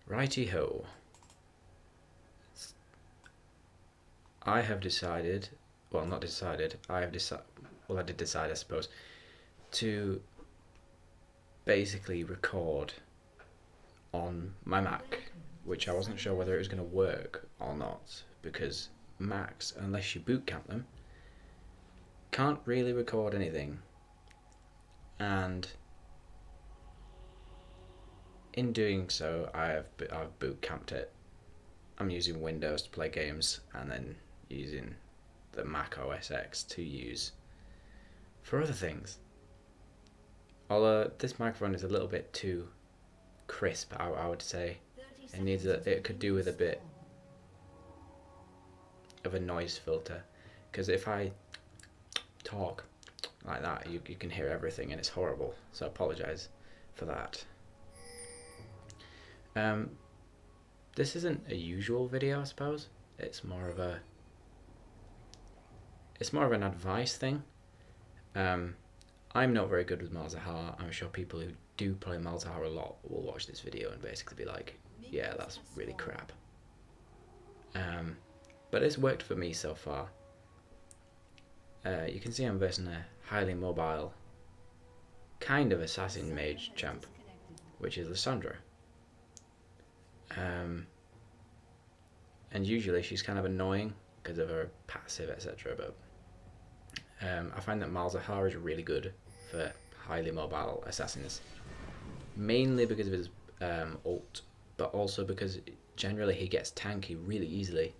Righty ho. I have decided, well, not decided, I have decided, well, I did decide, I suppose, to basically record on my Mac, which I wasn't sure whether it was going to work or not, because Macs, unless you boot camp them, can't really record anything. And in doing so, I've boot camped it. I'm using Windows to play games, and then using the Mac OS X to use for other things. Although this microphone is a little bit too crisp, I would say. It could do with a bit of a noise filter, because if I talk like that, you can hear everything, and it's horrible. So I apologise for that. This isn't a usual video, I suppose. It's more of an advice thing. I'm not very good with Malzahar. I'm sure people who do play Malzahar a lot will watch this video and basically be like, yeah, that's really crap. But it's worked for me so far. You can see I'm versing a highly mobile kind of assassin mage champ, which is Lysandra. And usually she's kind of annoying because of her passive, etc. But I find that Malzahar is really good for highly mobile assassins, mainly because of his ult, but also because generally he gets tanky really easily.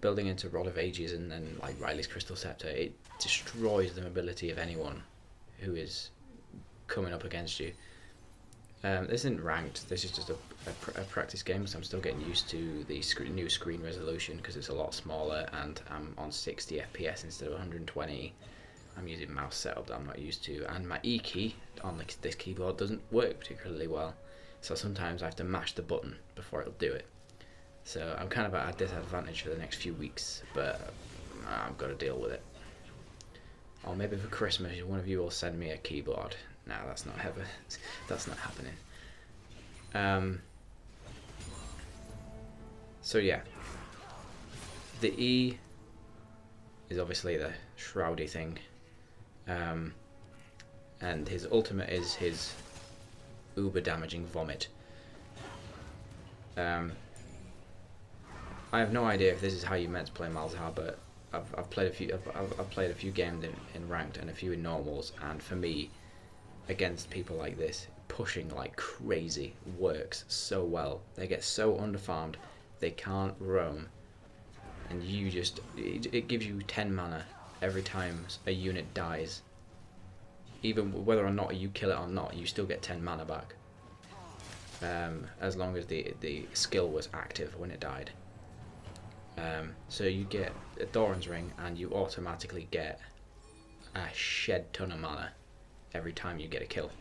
Building into Rod of Ages and then like Riley's Crystal Scepter, it destroys the mobility of anyone who is coming up against you. This isn't ranked, this is just a practice game, so I'm still getting used to the new screen resolution because it's a lot smaller, and I'm on 60 FPS instead of 120. I'm using mouse setup that I'm not used to, and my E key on this keyboard doesn't work particularly well, so sometimes I have to mash the button before it'll do it. So I'm kind of at a disadvantage for the next few weeks, but I've got to deal with it. Or maybe for Christmas one of you will send me a keyboard. No, that's not happening. So yeah, the E is obviously the shroudy thing, and his ultimate is his uber damaging vomit. I have no idea if this is how you meant to play Malzahar, but I've played a few games in ranked and a few in normals, and for me, against people like this, pushing like crazy works so well. They get so underfarmed, they can't roam, and it gives you 10 mana every time a unit dies. Even whether or not you kill it or not, you still get 10 mana back, as long as the skill was active when it died. So you get a Doran's Ring, and you automatically get a shed ton of mana every time you get a kill.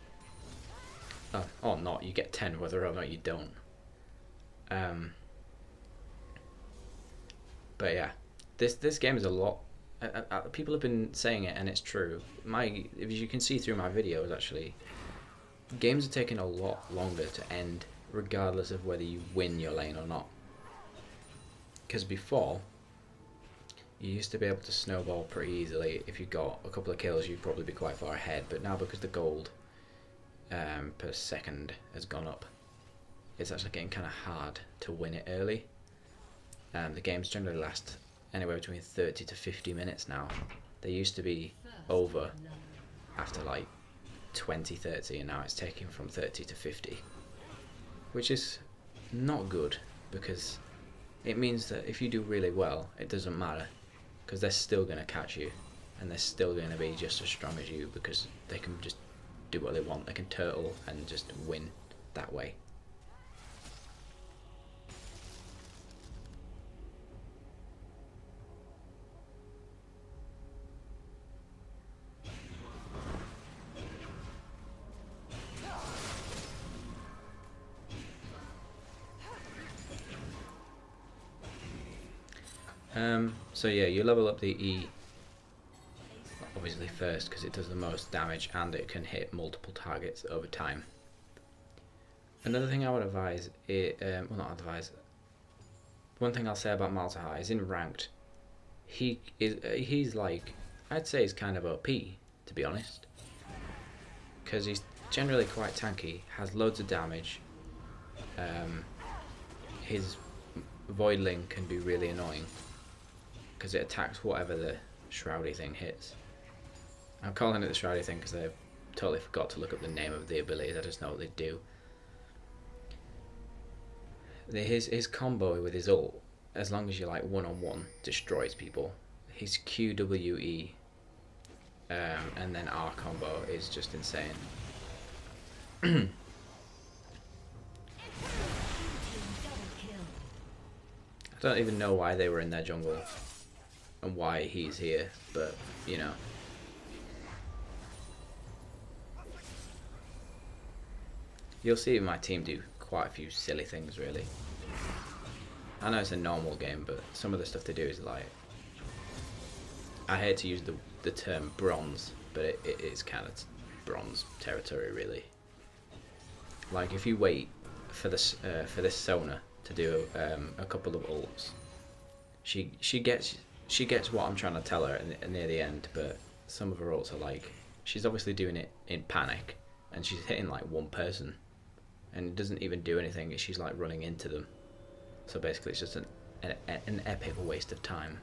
Or not, you get 10 whether or not you don't. But yeah, this game is a lot. People have been saying it, and it's true. If you can see through my videos, actually, games are taking a lot longer to end, regardless of whether you win your lane or not. Because before, you used to be able to snowball pretty easily. If you got a couple of kills, you'd probably be quite far ahead. But now, because the gold per second has gone up, it's actually getting kind of hard to win it early. The games generally last anywhere between 30 to 50 minutes now. They used to be over after like 20-30, and now it's taking from 30 to 50, which is not good, because it means that if you do really well, it doesn't matter, because they're still going to catch you, and they're still going to be just as strong as you, because they can just do what they want. They can turtle and just win that way. So yeah, you level up the E obviously first, because it does the most damage and it can hit multiple targets over time. Another thing I would advise, well, not advise. One thing I'll say about Malzahar is in ranked, he's like, I'd say he's kind of OP, to be honest, because he's generally quite tanky, has loads of damage. His Voidling can be really annoying because it attacks whatever the Shroudy thing hits. I'm calling it the Shroudy thing because I totally forgot to look up the name of the abilities. I just know what they do. His combo with his ult, as long as you're like one-on-one, destroys people. His QWE and then R combo is just insane. I don't even know why they were in their jungle and why he's here, but you know. You'll see my team do quite a few silly things, really. I know it's a normal game, but some of the stuff they do is like, I hate to use the term bronze, but it is kind of bronze territory, really. Like if you wait for this Sona to do a couple of ults, she gets what I'm trying to tell her near the end, but some of her ults are like, she's obviously doing it in panic, and she's hitting like one person, and it doesn't even do anything. She's like running into them, so basically it's just an epic waste of time.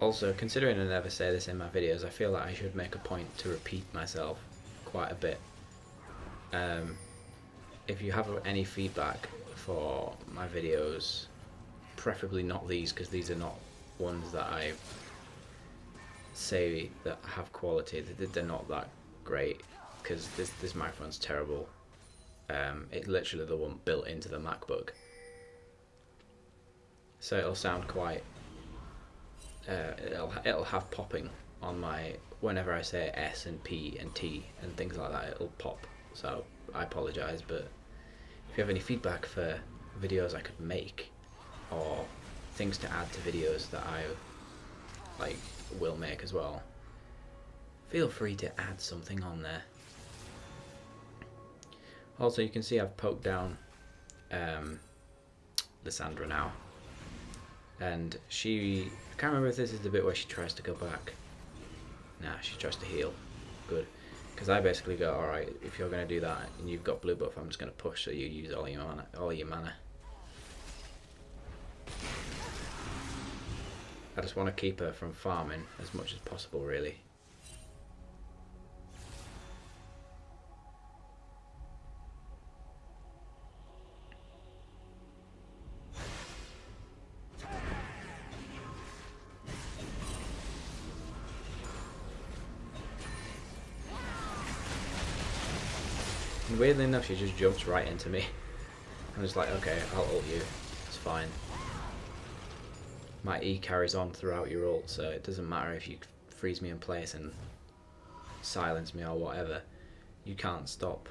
Also, considering I never say this in my videos, I feel like I should make a point to repeat myself quite a bit. If you have any feedback for my videos, preferably not these, because these are not ones that I say that have quality. They're not that great, because this microphone's terrible. It's literally the one built into the MacBook, so it'll sound quite it'll have popping on my, whenever I say S and P and T and things like that, it'll pop, so I apologise. But if you have any feedback for videos I could make, or things to add to videos that I like will make as well, feel free to add something on there. Also, you can see I've poked down Lysandra now, and she, I can't remember if this is the bit where she tries to go back. Nah, she tries to heal. Good, because I basically go, alright, if you're going to do that and you've got blue buff, I'm just going to push so you use all your mana. I just want to keep her from farming as much as possible, really. And weirdly enough, she just jumps right into me. I'm just like, okay, I'll ult you. It's fine. My E carries on throughout your ult, so it doesn't matter if you freeze me in place and silence me or whatever. You can't stop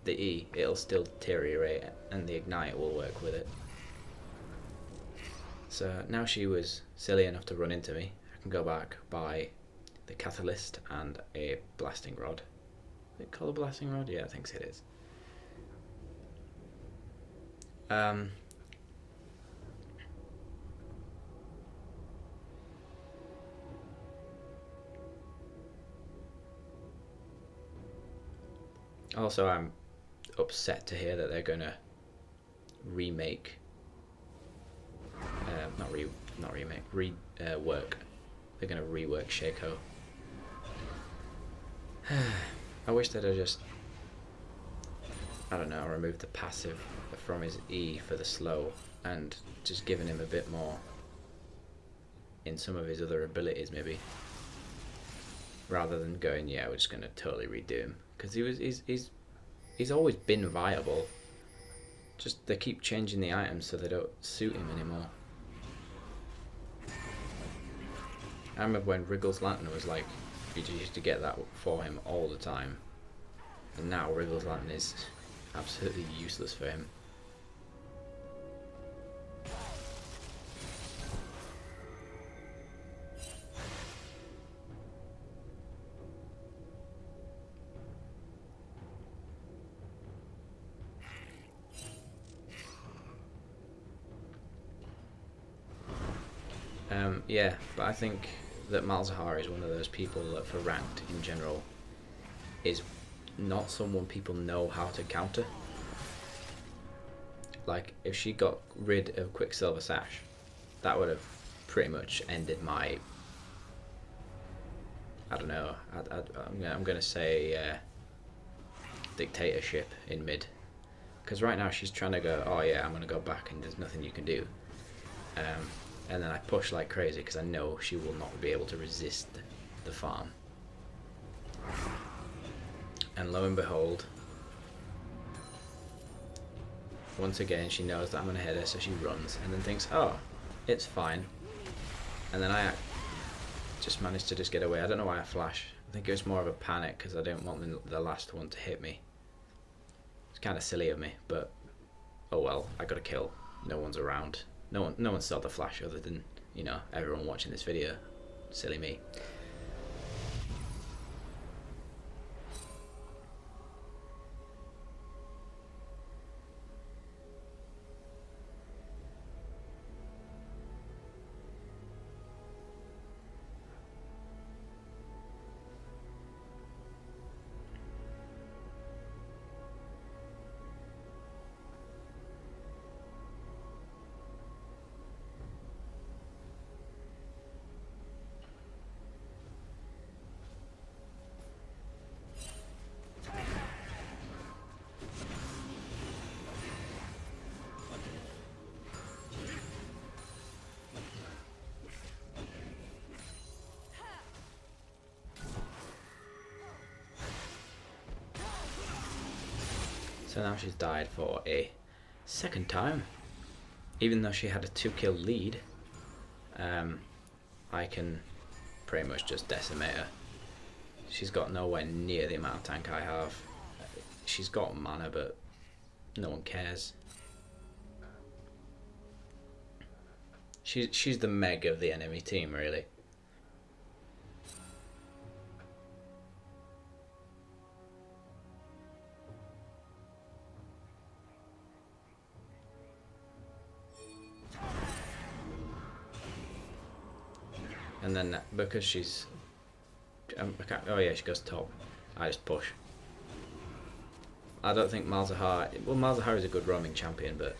the E. It'll still deteriorate, and the ignite will work with it. So now she was silly enough to run into me, I can go back, buy the catalyst and a blasting rod. Is it called a blasting rod? Yeah, I think it is. Also, I'm upset to hear that they're gonna remake, rework. They're gonna rework Shaco. I wish they'd have just, I don't know, removed the passive from his E for the slow and just given him a bit more in some of his other abilities, maybe. rather than going, yeah, we're just gonna totally redo him, because he's always been viable. Just they keep changing the items so they don't suit him anymore. I remember when Wriggle's Lantern was like, you just used to get that for him all the time. And now Wriggle's Lantern is absolutely useless for him. Yeah, but I think that Malzahar is one of those people that for ranked in general is not someone people know how to counter. Like, if she got rid of Quicksilver Sash, that would have pretty much ended my, I don't know, I'm going to say dictatorship in mid. Because right now she's trying to go, oh yeah, I'm going to go back and there's nothing you can do. And then I push like crazy because I know she will not be able to resist the farm. And lo and behold, once again she knows that I'm going to hit her, so she runs and then thinks, oh, it's fine. And then I just managed to just get away. I don't know why I flash. I think it was more of a panic because I didn't want the last one to hit me. It's kind of silly of me, but oh well, I got a kill. No one's around. No one saw the flash other than, you know, everyone watching this video. Silly me. So now she's died for a second time. Even though she had a 2-kill lead, I can pretty much just decimate her. She's got nowhere near the amount of tank I have. She's got mana, but no one cares. She's the Meg of the enemy team, really. And then because she's, oh yeah, she goes top. I just push. I don't think Malzahar. Well, Malzahar is a good roaming champion, but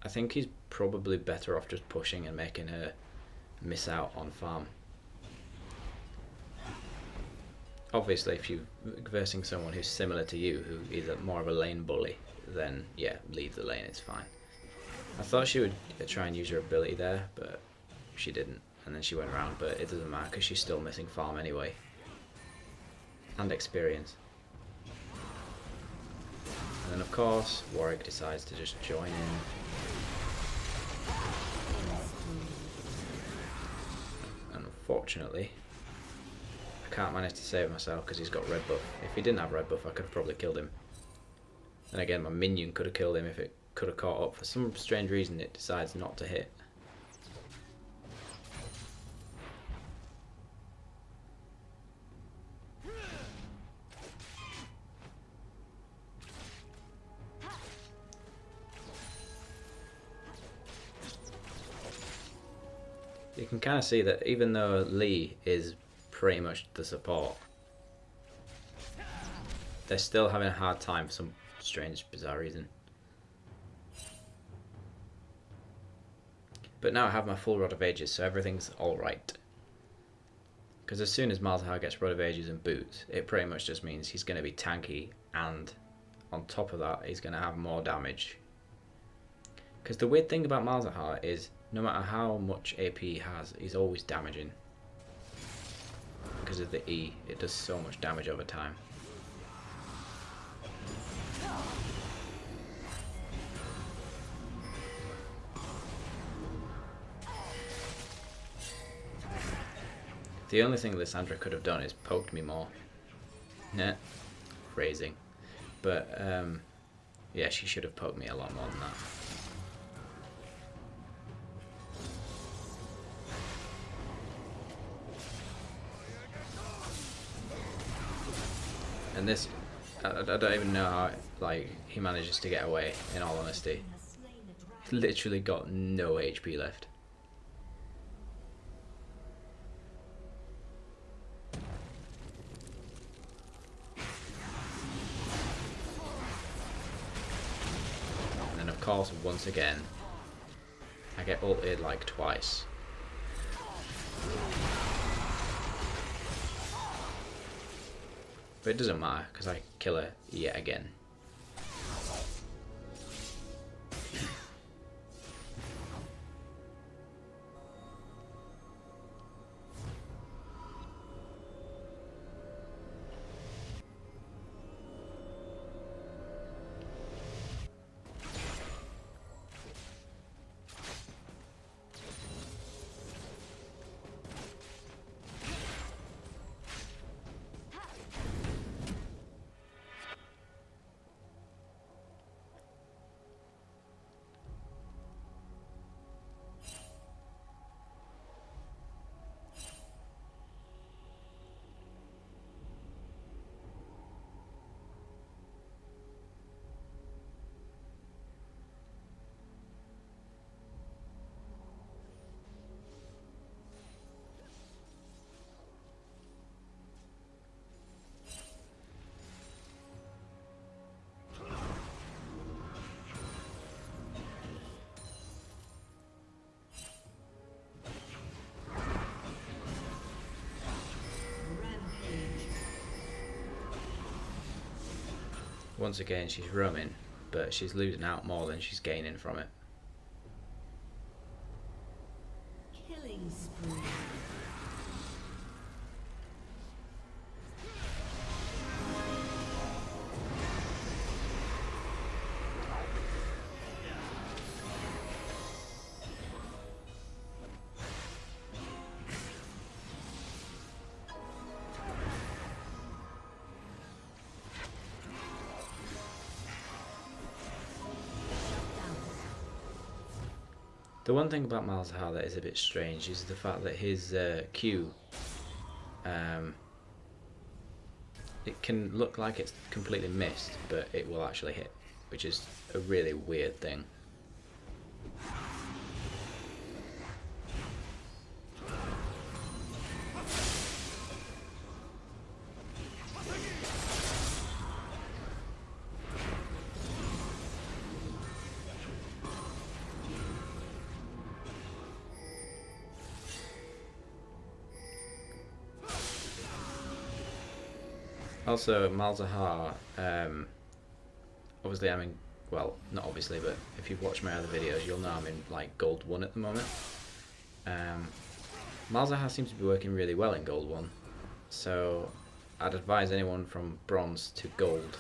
I think he's probably better off just pushing and making her miss out on farm. Obviously, if you're versing someone who's similar to you, who is more of a lane bully, then yeah, leave the lane. It's fine. I thought she would try and use her ability there, but she didn't, and then she went around, but it doesn't matter because she's still missing farm anyway. And experience. And then of course, Warwick decides to just join in. And unfortunately, I can't manage to save myself because he's got red buff. If he didn't have red buff, I could have probably killed him. And again, my minion could have killed him if it could have caught up. For some strange reason, it decides not to hit. You can kind of see that even though Lee is pretty much the support, they're still having a hard time for some strange, bizarre reason. But now I have my full Rod of Ages, so everything's alright. Because as soon as Malzahar gets Rod of Ages and boots, it pretty much just means he's going to be tanky, and on top of that, he's going to have more damage. Because the weird thing about Malzahar is, no matter how much AP he has, he's always damaging. because of the E. It does so much damage over time. The only thing Lissandra could have done is poked me more. Nah, phrasing. But, yeah, she should have poked me a lot more than that. And this, I don't even know how, like, he manages to get away, in all honesty. He literally got no HP left. Of course, once again, I get ulted like twice. But it doesn't matter, because I kill her yet again. Once again, she's roaming, but she's losing out more than she's gaining from it. Killing spree. The one thing about Malzahar that is a bit strange is the fact that his Q, it can look like it's completely missed, but it will actually hit, which is a really weird thing. Also, Malzahar, obviously I'm in, well, not obviously, but if you've watched my other videos, you'll know I'm in, like, Gold 1 at the moment. Malzahar seems to be working really well in Gold 1, so I'd advise anyone from Bronze to Gold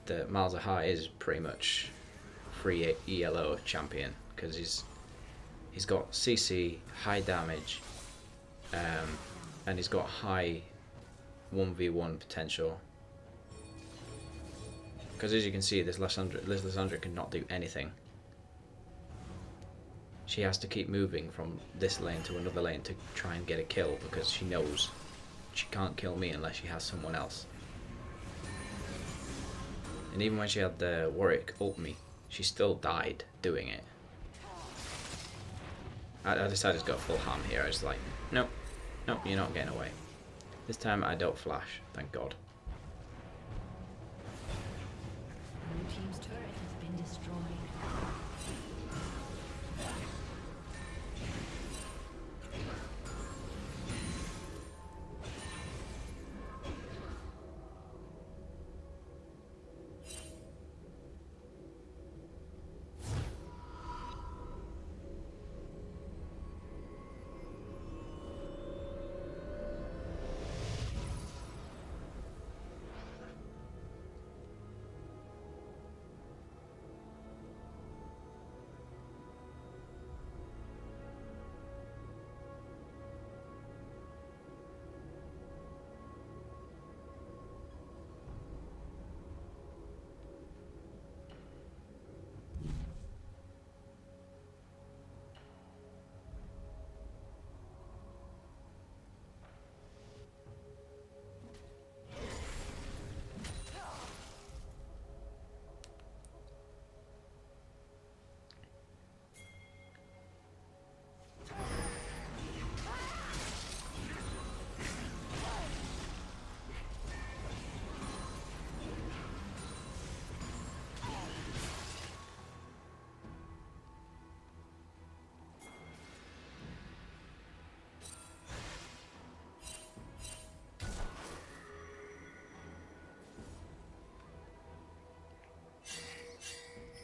that Malzahar is pretty much free ELO champion, because he's got CC, high damage, and he's got high 1v1 potential, because as you can see, this Lissandra cannot do anything. She has to keep moving from this lane to another lane to try and get a kill, because she knows she can't kill me unless she has someone else. And even when she had the Warwick ult me, she still died doing it. I decided to go full ham here. I was like, nope, nope, you're not getting away. This time I don't flash, thank God. Blue team's turret has been destroyed.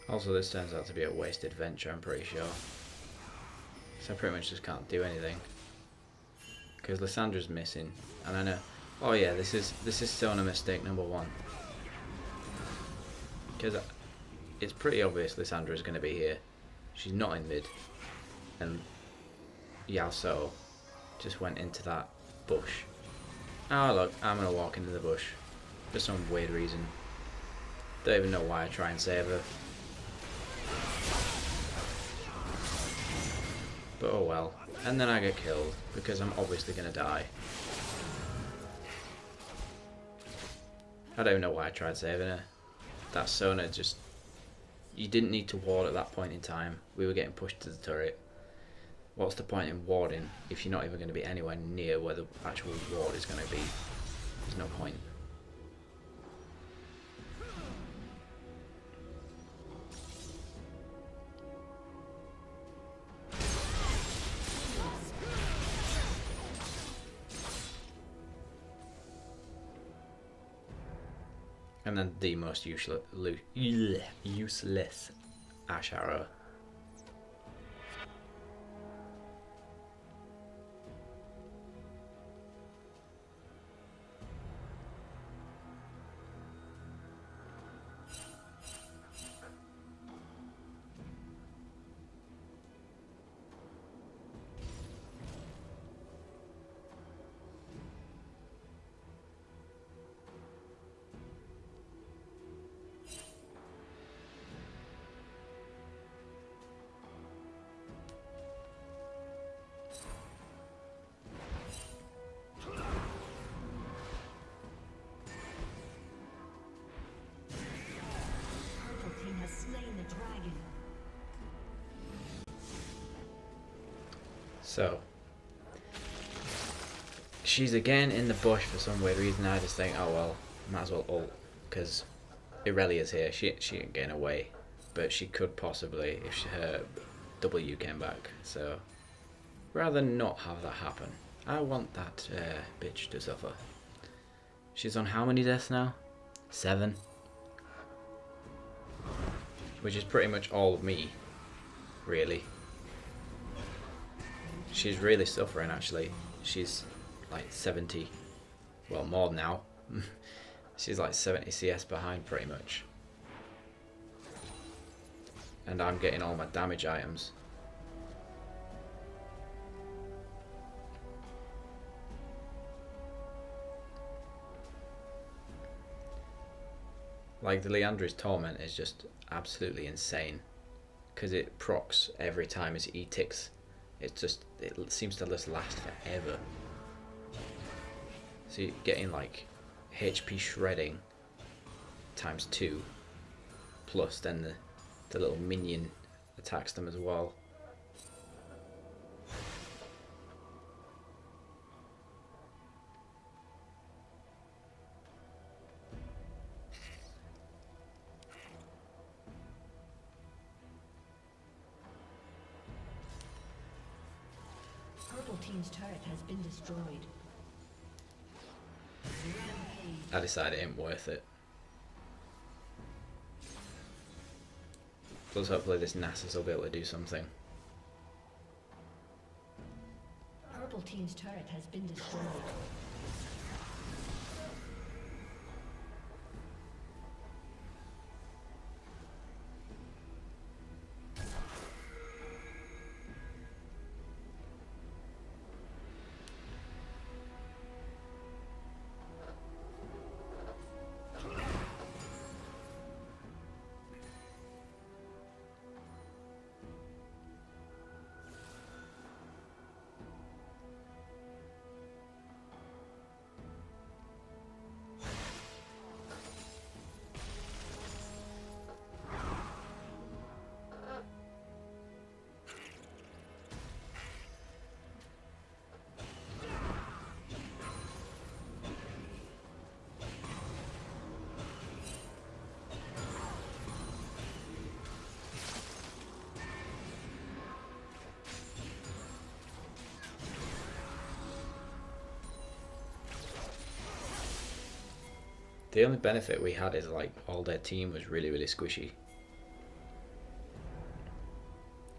Also, this turns out to be a wasted venture, I'm pretty sure. So I pretty much just can't do anything. Because Lissandra's missing. And I know... Oh yeah, this is Sona mistake number one. Because it's pretty obvious Lissandra's going to be here. She's not in mid. And Yao So just went into that bush. Oh look, I'm going to walk into the bush. For some weird reason. Don't even know why I try and save her. But oh well. And then I get killed, because I'm obviously going to die. I don't even know why I tried saving her. That Sona just... You didn't need to ward at that point in time. We were getting pushed to the turret. What's the point in warding if you're not even going to be anywhere near where the actual ward is going to be? There's no point. And then the most useless Ash Arrow. So, she's again in the bush for some weird reason. I just think, oh well, might as well ult, because Irelia's here. She ain't getting away, but she could possibly if her W came back. So, rather not have that happen. I want that bitch to suffer. She's on how many deaths now? 7. Which is pretty much all of me, really. She's really suffering actually. She's like 70, well more now. She's like 70 CS behind pretty much. And I'm getting all my damage items. Like the Leandra's Torment is just absolutely insane. Because it procs every time his E ticks. It seems to just last forever. So you're getting like HP shredding times 2, plus then the little minion attacks them as well. Team's turret has been destroyed. I decided it ain't worth it. Plus hopefully this Nasus will be able to do something. Purple team's turret has been destroyed. The only benefit we had is like all their team was really, really squishy.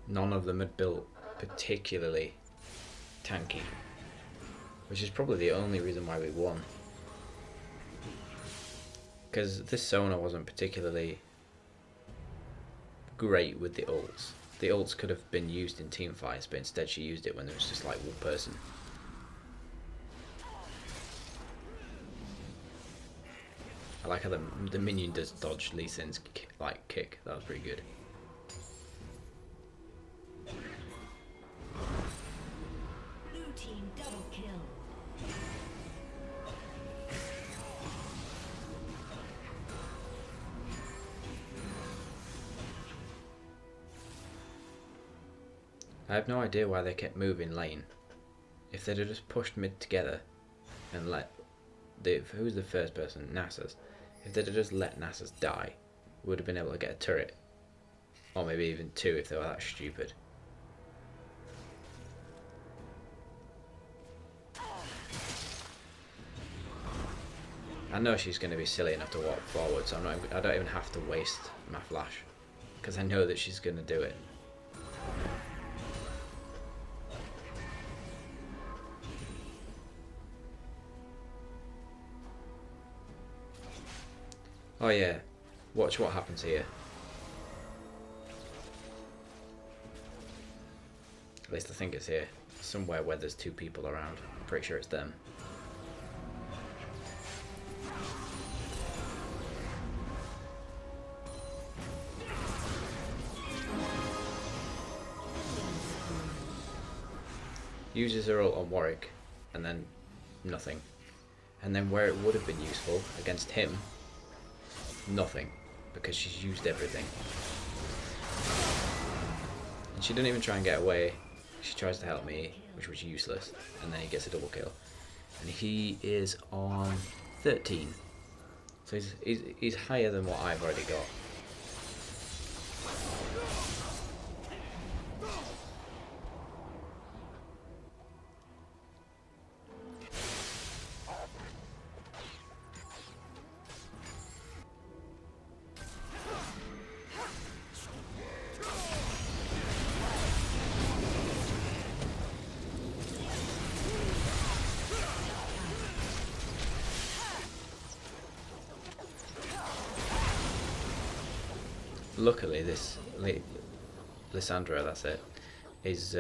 None of them had built particularly tanky, which is probably the only reason why we won. Because this Sona wasn't particularly great with the ults. The ults could have been used in team fights, but instead she used it when there was just like one person. I like how the minion does dodge Lee Sin's kick. That was pretty good. Blue team double kill. I have no idea why they kept moving lane. If they'd have just pushed mid together and let who's the first person? Nasus. If they'd have just let Nasus die, we would have been able to get a turret. Or maybe even two if they were that stupid. I know she's going to be silly enough to walk forward, so I don't even have to waste my flash. Because I know that she's going to do it. Oh yeah, watch what happens here. At least I think it's here. Somewhere where there's two people around. I'm pretty sure it's them. Uses her ult on Warwick, and then nothing. And then where it would have been useful against him, nothing, because she's used everything. And she didn't even try and get away. She tries to help me, which was useless, and then he gets a double kill. And he is on 13. So he's higher than what I've already got. Luckily, this Lissandra, that's it, is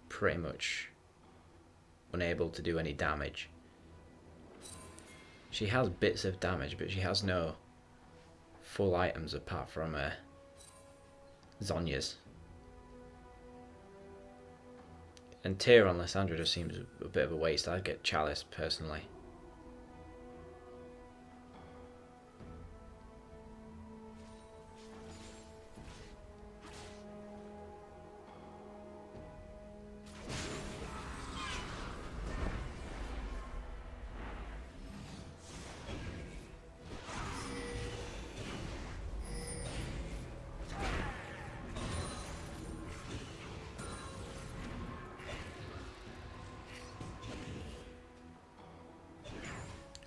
pretty much unable to do any damage. She has bits of damage, but she has no full items apart from Zonya's. And tier on Lissandra just seems a bit of a waste. I'd get Chalice personally.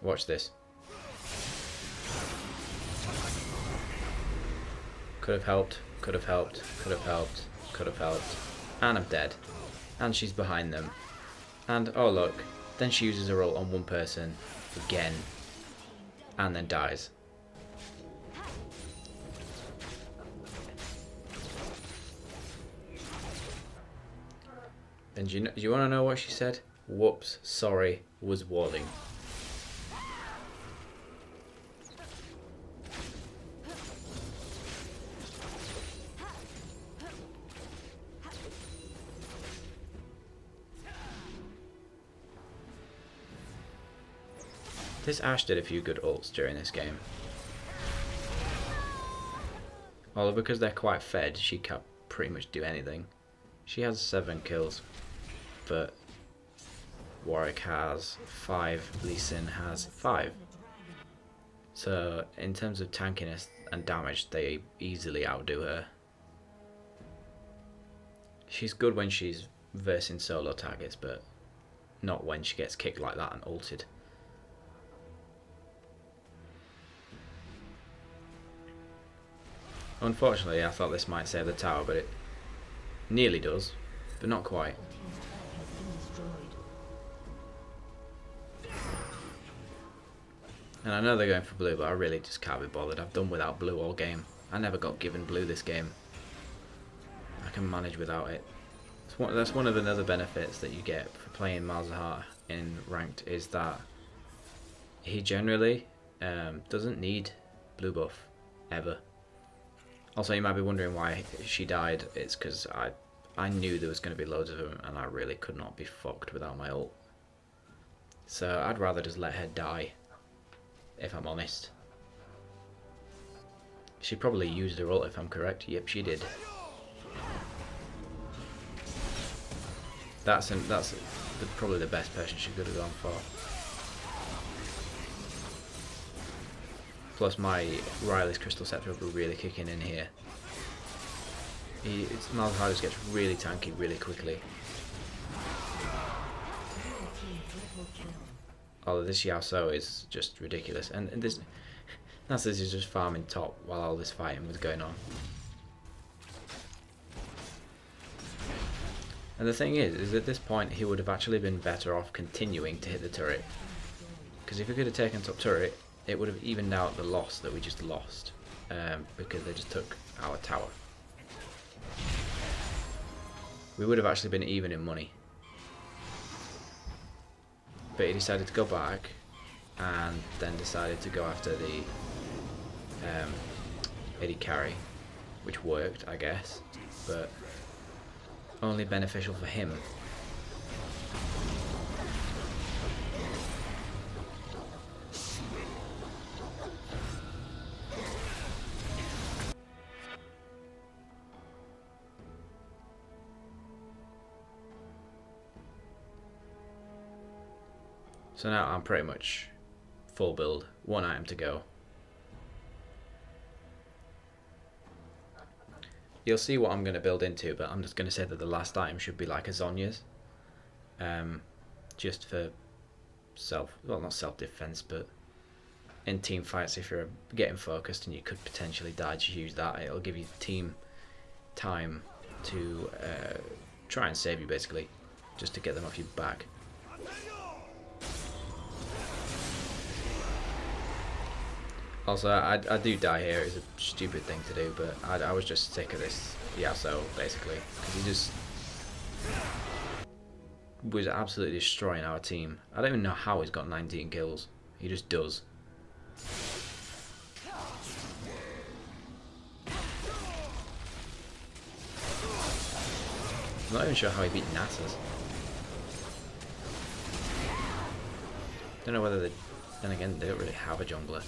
Watch this. Could have helped, could have helped, could have helped, could have helped. And I'm dead. And she's behind them. And, oh look, then she uses her ult on one person again. And then dies. And do you want to know what she said? Whoops, sorry, was warding. This Ashe did a few good ults during this game. Although because they're quite fed, she can't pretty much do anything. She has 7 kills, but Warwick has 5, Lee Sin has 5. So in terms of tankiness and damage, they easily outdo her. She's good when she's versing solo targets, but not when she gets kicked like that and ulted. Unfortunately, I thought this might save the tower, but it nearly does, but not quite. Team's turret has been destroyed. And I know they're going for blue, but I really just can't be bothered. I've done without blue all game. I never got given blue this game. I can manage without it. That's one of the other benefits that you get for playing Malzahar in ranked, is that he generally doesn't need blue buff ever. Also, you might be wondering why she died. It's because I knew there was going to be loads of them, and I really could not be fucked without my ult. So I'd rather just let her die, if I'm honest. She probably used her ult, if I'm correct. Yep, she did. That's probably the best person she could have gone for. Plus my Riley's Crystal Scepter will be really kicking in here. Malzahar just gets really tanky really quickly. Although this Yasuo is just ridiculous, and this Nasus is just farming top while all this fighting was going on. And the thing is at this point he would have actually been better off continuing to hit the turret, because if he could have taken top turret, it would have evened out the loss that we just lost, because they just took our tower. We would have actually been even in money. But he decided to go back, and then decided to go after the AD carry, which worked, I guess, but only beneficial for him. So now I'm pretty much full build, one item to go. You'll see what I'm going to build into, but I'm just going to say that the last item should be like a Zhonya's. Just for not self-defense, but in team fights, if you're getting focused and you could potentially die, just use that. It'll give you team time to try and save you, basically, just to get them off your back. Also, I do die here. It's a stupid thing to do, but I was just sick of this Yasuo, basically, because he just was absolutely destroying our team. I don't even know how he's got 19 kills. He just does. I'm not even sure how he beat Nasus. Don't know whether then again, they don't really have a jungler.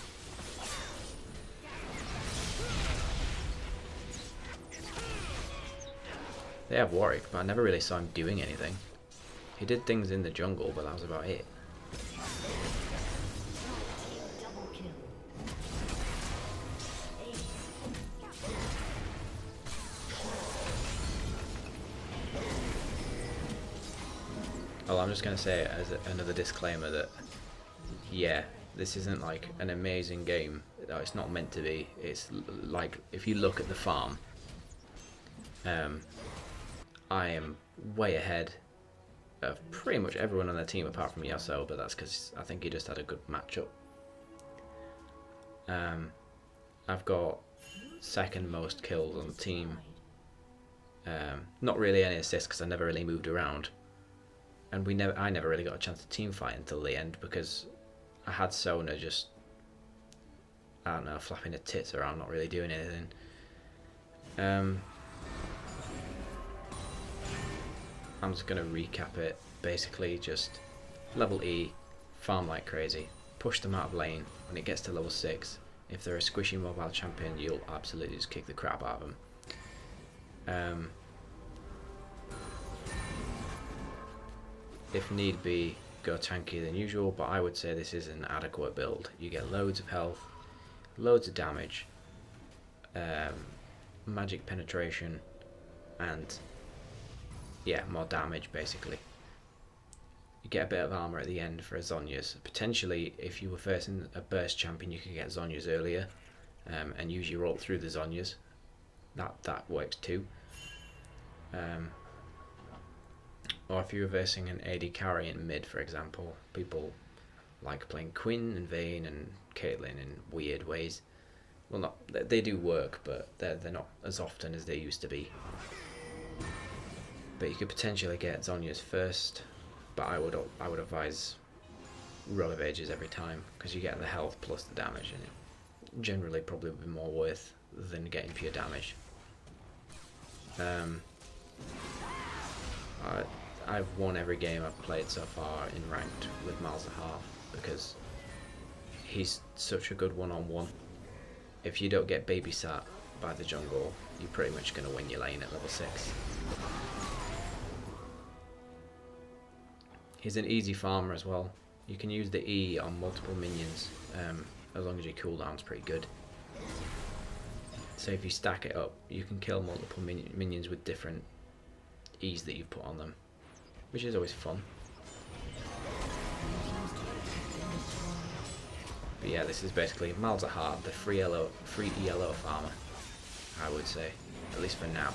They have Warwick, but I never really saw him doing anything. He did things in the jungle, but that was about it. Well, I'm just going to say as another disclaimer that, yeah, this isn't like an amazing game. No, it's not meant to be. It's like, if you look at the farm, I am way ahead of pretty much everyone on their team apart from Yasuo, but that's because I think he just had a good matchup. I've got second most kills on the team. Not really any assists because I never really moved around, and I never really got a chance to team fight until the end because I had Sona just, I don't know, flapping her tits around, not really doing anything. I'm just going to recap it. Basically, just level E, farm like crazy, push them out of lane. When it gets to level 6, if they're a squishy mobile champion, you'll absolutely just kick the crap out of them. If need be, go tankier than usual, but I would say this is an adequate build. You get loads of health, loads of damage, magic penetration, and yeah, more damage basically. You get a bit of armor at the end for a Zhonya's. Potentially, if you were facing a burst champion, you could get Zhonya's earlier and use your ult through the Zhonya's. that works too. Or if you're versing an AD carry in mid, for example, people like playing Quinn and Vayne and Caitlyn in weird ways. Well, not they do work, but they're not as often as they used to be. But you could potentially get Zhonya's first, but I would advise Row of Ages every time because you get the health plus the damage, and it generally probably would be more worth than getting pure damage. I've won every game I've played so far in ranked with Malzahar because he's such a good one-on-one. If you don't get babysat by the jungle, you're pretty much going to win your lane at level 6. He's an easy farmer as well. You can use the E on multiple minions as long as your cooldown's pretty good. So if you stack it up, you can kill multiple minions with different E's that you've put on them, which is always fun. But yeah, this is basically Malzahar, the free ELO farmer, I would say, at least for now.